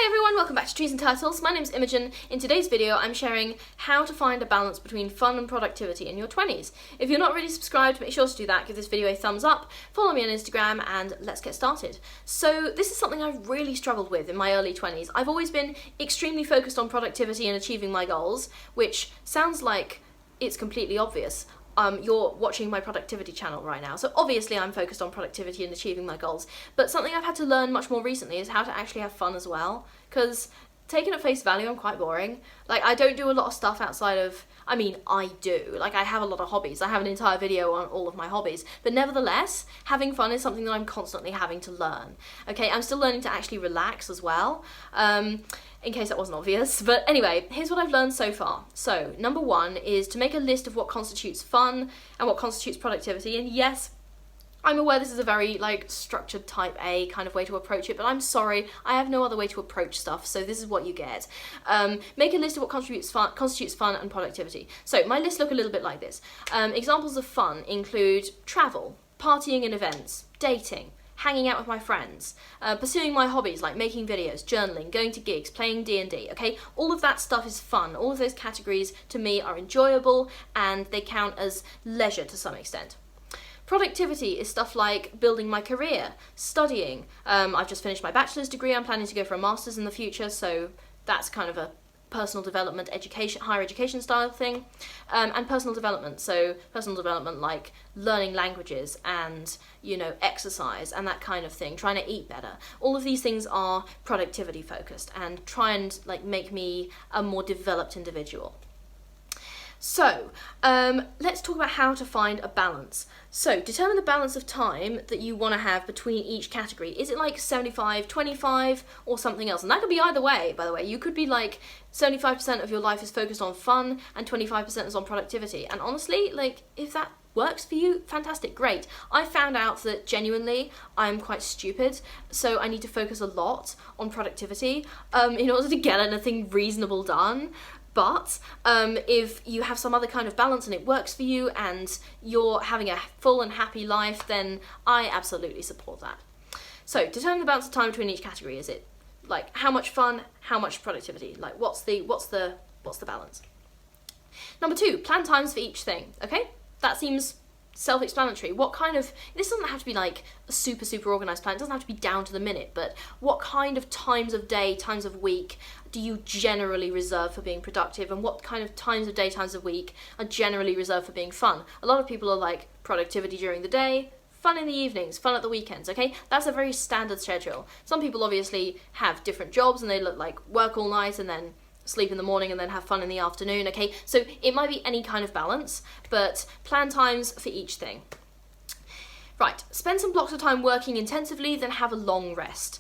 Hi everyone, welcome back to Trees and Turtles. My name's Imogen. In today's video I'm sharing how to find a balance between fun and productivity in your 20s. If you're not already subscribed, make sure to do that, give this video a thumbs up, follow me on Instagram, and let's get started. So this is something I've really struggled with in my early 20s. I've always been extremely focused on productivity and achieving my goals, which sounds like it's completely obvious. You're watching my productivity channel right now, so obviously I'm focused on productivity and achieving my goals, but something I've had to learn much more recently is how to actually have fun as well, because taken at face value I'm quite boring. Like, I don't do a lot of stuff outside of, I mean, I do, like I have a lot of hobbies, I have an entire video on all of my hobbies, but nevertheless, having fun is something that I'm constantly having to learn. Okay, I'm still learning to actually relax as well, in case that wasn't obvious. But anyway, here's what I've learned so far. So, number one is to make a list of what constitutes fun and what constitutes productivity. And yes, I'm aware this is a very, structured type A kind of way to approach it, but I'm sorry, I have no other way to approach stuff, so this is what you get. Make a list of what constitutes fun and productivity. So, my lists look a little bit like this. Examples of fun include travel, partying and events, dating, hanging out with my friends, pursuing my hobbies like making videos, journaling, going to gigs, playing D&D, okay? All of that stuff is fun. All of those categories, to me, are enjoyable, and they count as leisure to some extent. Productivity is stuff like building my career, studying. I've just finished my bachelor's degree, I'm planning to go for a master's in the future, so that's kind of a personal development, education, higher education style thing, and personal development. So personal development like learning languages and, exercise and that kind of thing, trying to eat better. All of these things are productivity focused and try and make me a more developed individual. So, let's talk about how to find a balance. So, determine the balance of time that you want to have between each category. Is it like 75-25 or something else? And that could be either way, by the way. You could be like 75% of your life is focused on fun and 25% is on productivity. And honestly, if that works for you, fantastic, great. I found out that genuinely I'm quite stupid, so I need to focus a lot on productivity in order to get anything reasonable done. But if you have some other kind of balance and it works for you and you're having a full and happy life, then I absolutely support that. So, determine the balance of time between each category. Is it how much fun, how much productivity? What's the balance? Number two, plan times for each thing. Okay, that seems self-explanatory. This doesn't have to be a super organized plan, it doesn't have to be down to the minute, but what kind of times of day, times of week do you generally reserve for being productive, and what kind of times of day, times of week are generally reserved for being fun? A lot of people are like productivity during the day, fun in the evenings, fun at the weekends, okay? That's a very standard schedule. Some people obviously have different jobs and they work all night and then sleep in the morning and then have fun in the afternoon, okay? So it might be any kind of balance, but plan times for each thing. Right, spend some blocks of time working intensively, then have a long rest.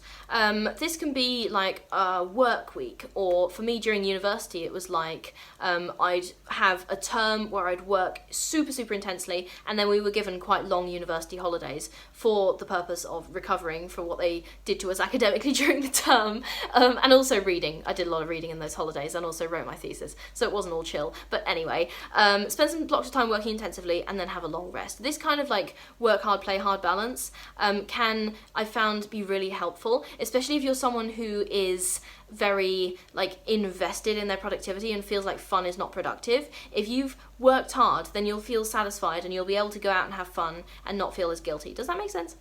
This can be like a work week, or for me during university it was I'd have a term where I'd work super intensely, and then we were given quite long university holidays for the purpose of recovering from what they did to us academically during the term, and also reading. I did a lot of reading in those holidays and also wrote my thesis, so it wasn't all chill. But anyway, spend some blocks of time working intensively and then have a long rest. This kind of work hard, play hard balance can, I found, be really helpful, especially if you're someone who is very invested in their productivity and feels like fun is not productive. If you've worked hard, then you'll feel satisfied and you'll be able to go out and have fun and not feel as guilty. Does that make sense?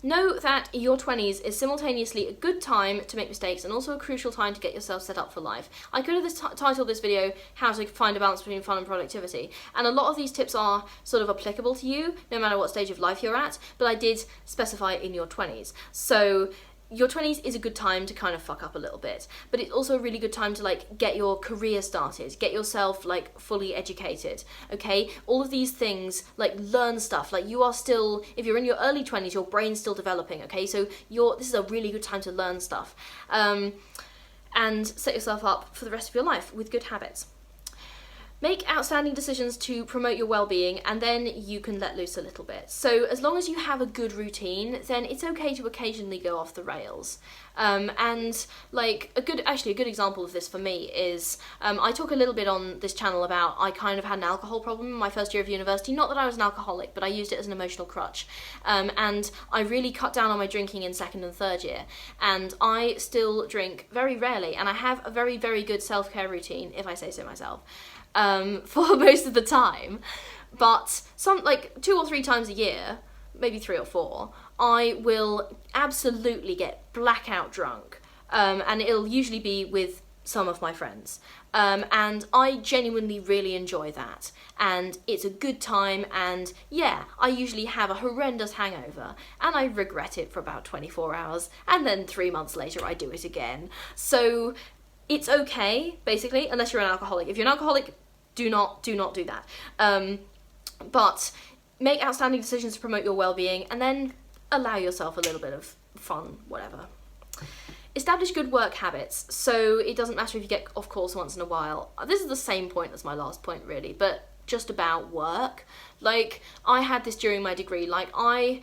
Know that your 20s is simultaneously a good time to make mistakes and also a crucial time to get yourself set up for life. I could have titled this video, How to Find a Balance Between Fun and Productivity, and a lot of these tips are sort of applicable to you, no matter what stage of life you're at, but I did specify in your 20s. So, your 20s is a good time to kind of fuck up a little bit, but it's also a really good time to get your career started, get yourself fully educated, okay? All of these things, learn stuff, you are still, if you're in your early 20s, your brain's still developing, okay? So this is a really good time to learn stuff, and set yourself up for the rest of your life with good habits. Make outstanding decisions to promote your well-being, and then you can let loose a little bit. So as long as you have a good routine, then it's okay to occasionally go off the rails. And like a good example of this for me is, I talk a little bit on this channel about I kind of had an alcohol problem in my first year of university. Not that I was an alcoholic, but I used it as an emotional crutch. And I really cut down on my drinking in second and third year. And I still drink very rarely, and I have a very, very good self-care routine, if I say so myself. For most of the time, but some, like 2 or 3 times a year, maybe 3 or 4, I will absolutely get blackout drunk, and it'll usually be with some of my friends, and I genuinely really enjoy that, and it's a good time, and yeah, I usually have a horrendous hangover, and I regret it for about 24 hours, and then 3 months later I do it again. So it's okay, basically, unless you're an alcoholic. If you're an alcoholic, do not do that. But make outstanding decisions to promote your well-being, and then allow yourself a little bit of fun, whatever. Establish good work habits, so it doesn't matter if you get off course once in a while. This is the same point as my last point, really, but just about work. Like, I had this during my degree. Like, I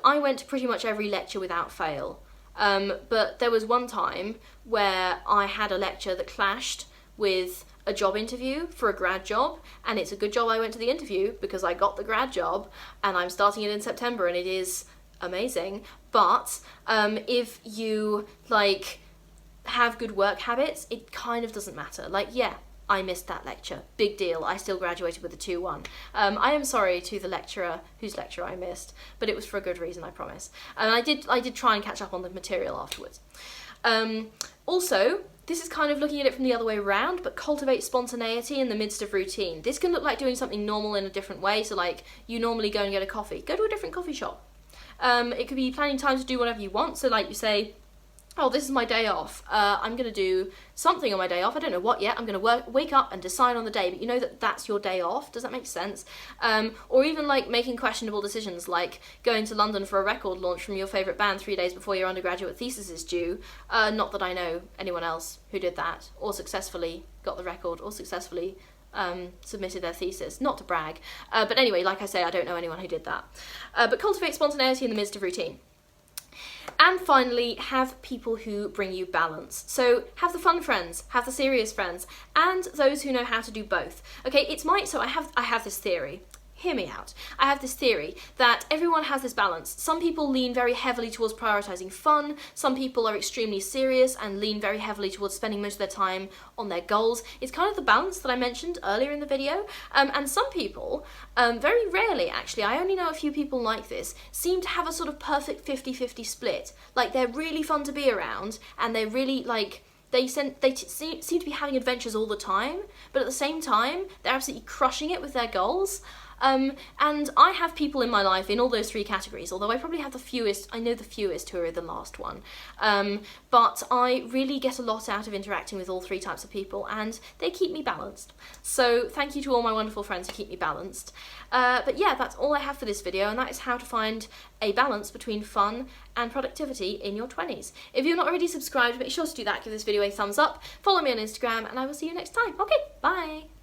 went to pretty much every lecture without fail. But there was one time where I had a lecture that clashed with a job interview for a grad job, and it's a good job I went to the interview because I got the grad job, and I'm starting it in September, and it is amazing. But if you like have good work habits, it kind of doesn't matter. Like, yeah, I missed that lecture. Big deal. I still graduated with a 2-1. I am sorry to the lecturer whose lecture I missed, but it was for a good reason, I promise. And I did try and catch up on the material afterwards. Also, this is kind of looking at it from the other way around, but cultivate spontaneity in the midst of routine. This can look like doing something normal in a different way. So like, you normally go and get a coffee. Go to a different coffee shop. It could be planning time to do whatever you want. So like, you say, oh, this is my day off. I'm going to do something on my day off. I don't know what yet. I'm going to wake up and decide on the day, but you know that that's your day off. Does that make sense? Or even like making questionable decisions, like going to London for a record launch from your favourite band 3 days before your undergraduate thesis is due. Not that I know anyone else who did that, or successfully got the record, or successfully submitted their thesis. Not to brag. But anyway, like I say, I don't know anyone who did that. But cultivate spontaneity in the midst of routine. And finally, have people who bring you balance. So have the fun friends, have the serious friends, and those who know how to do both. Okay, I have this theory. Hear me out. I have this theory that everyone has this balance. Some people lean very heavily towards prioritizing fun. Some people are extremely serious and lean very heavily towards spending most of their time on their goals. It's kind of the balance that I mentioned earlier in the video. And some people, very rarely actually, I only know a few people like this, seem to have a sort of perfect 50-50 split. Like, they're really fun to be around, and they're really like, they seem to be having adventures all the time, but at the same time, they're absolutely crushing it with their goals. And I have people in my life in all those 3 categories, although I probably have the fewest who are the last one. But I really get a lot out of interacting with all 3 types of people, and they keep me balanced. So thank you to all my wonderful friends who keep me balanced. But yeah, that's all I have for this video, and that is how to find a balance between fun and productivity in your 20s. If you're not already subscribed, make sure to do that, give this video a thumbs up, follow me on Instagram, and I will see you next time. Okay, bye!